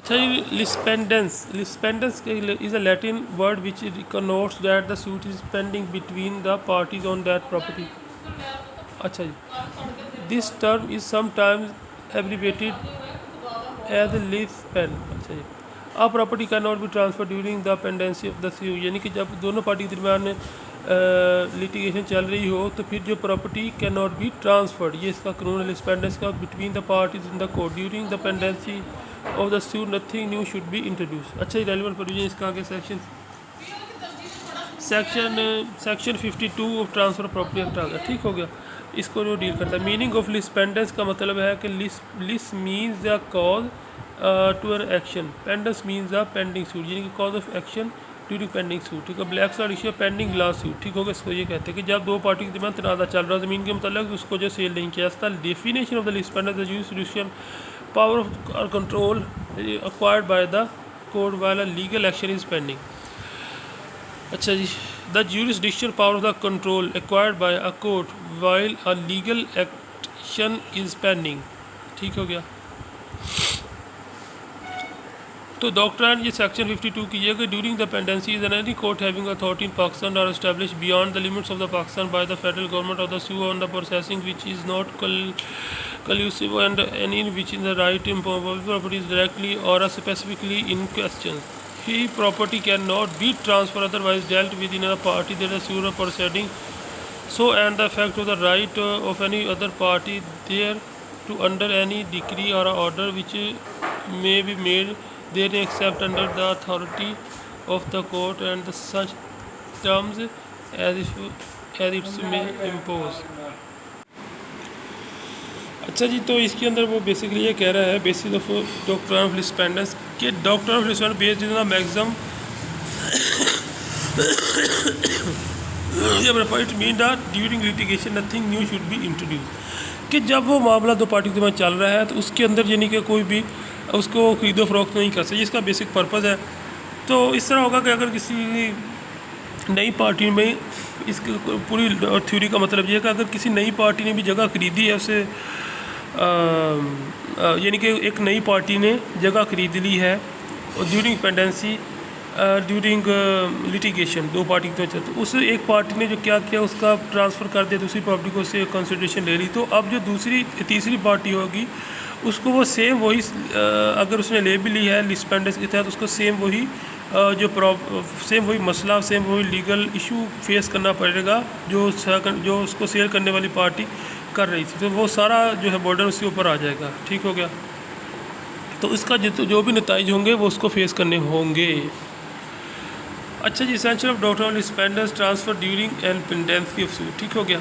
Lispendence is a Latin word which connotes that the suit is pending between the parties on that property. अच्छा जी. This term is sometimes abbreviated as lispend. अच्छा जी. A property cannot be transferred during the pendency of the suit. यानी कि जब दोनों party के दरमियान litigation चल रही हो तो फिर जो property can not be transferred, ये इसका कानून है लिस्पेंडेंस का, between the parties in the court during the pendency of the suit nothing new should be introduce. अच्छा, रेलिवेंट प्रोविजन इसका आगे section 52 of transfer property act आ गया. ठीक हो गया. इसको जो डील करता है, मीनिंग ऑफ लिस्पेंडेंस का मतलब है कि lis means the cause to an action, pendens means the pending suit, यानी कि cause of action during pending suit. ठीक है. Black star issue pending law suit. ठीक होगा. इसको ये कहते हैं कि जब दो पार्टी के दरमियान तनाज़ा चल रहा ज़मीन के मतलब उसको जो सेल नहीं किया जाता. Definition of the lis pendens the jurisdiction power of control acquired by the court while a legal action is pending. अच्छा जी. The jurisdiction power of the control acquired by a court while a legal action is pending. ठीक हो गया. तो doctrine ये section 52 की है कि during the pendency is any court having authority in Pakistan are establish beyond the limits of the Pakistan by the federal government of the sue on the processing which is not collusive and any in which in the right to immovable property is directly or specifically in question. He property cannot be transferred otherwise dealt with in a party that is sure of proceeding. So and the effect of the right of any other party there to under any decree or order which may be made therein except under the authority of the court and the such terms as it may impose. अच्छा जी. तो इसके अंदर वो basically ये कह रहा है basis of doctrine of lis pendens के doctrine of lis pendens based in the maximum it mean that during litigation nothing new should be introduce. कि जब वो मामला दो पार्टी के चल रहा है तो उसके अंदर यानी कि कोई भी उसको खरीदो फरोख्त नहीं कर सकती. इसका बेसिक पर्पज़ है. तो इस तरह होगा कि अगर किसी नई पार्टी में इसकी पूरी थ्योरी का मतलब ये है कि अगर किसी नई पार्टी ने भी जगह खरीदी है उसे यानी कि एक नई पार्टी ने जगह खरीद ली है और ड्यूरिंग पेंडेंसी ड्यूरिंग लिटिगेशन दो पार्टी के तो उस एक पार्टी ने जो क्या किया उसका ट्रांसफ़र कर दिया दूसरी पार्टी को, उससे कंसिडरेशन ले ली. तो अब जो तीसरी पार्टी होगी उसको वो सेम वही अगर उसने ले भी ली है लिस्पेंडेंस के तहत उसको सेम वही सेम वही मसला सेम वही लीगल इशू फेस करना पड़ेगा जो उसको सेल करने वाली पार्टी कर रही थी. तो वो सारा जो है बर्डन उसके ऊपर आ जाएगा. ठीक हो गया. तो इसका जो भी नताइज होंगे वो उसको फेस करने होंगे. अच्छा जी. Essential of doctrine of lis pendens transfer during and pendency of suit. ठीक हो गया.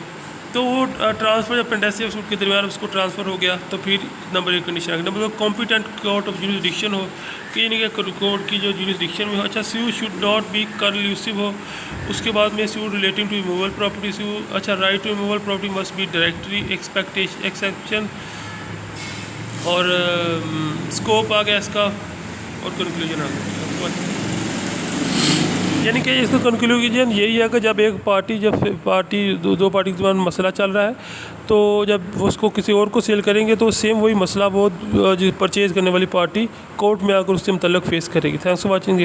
तो वो ट्रांसफ़र जब पेंडेंसी ऑफ सूट के दरमियान उसको ट्रांसफ़र हो गया तो फिर नंबर एक कंडीशन आ गई. Number 2 competent court of jurisdiction हो कि यानी कि कोर्ट की जो जुरिडिक्शन में हो. अच्छा. Suit should not be conclusive हो. उसके बाद में suit relating to immovable property suit. अच्छा. Right to immovable property must be directory exception और स्कोप आ गया इसका और कंक्लूजन आ गया. यानी कि इसका कंक्लूजन यही है कि जब एक पार्टी दो पार्टी के दरमियान मसला चल रहा है तो जब वो उसको किसी और को सेल करेंगे तो सेम वही मसला वो जो परचेज़ करने वाली पार्टी कोर्ट में आकर उससे मुतल्लिक़ फेस करेगी. Thanks for watching.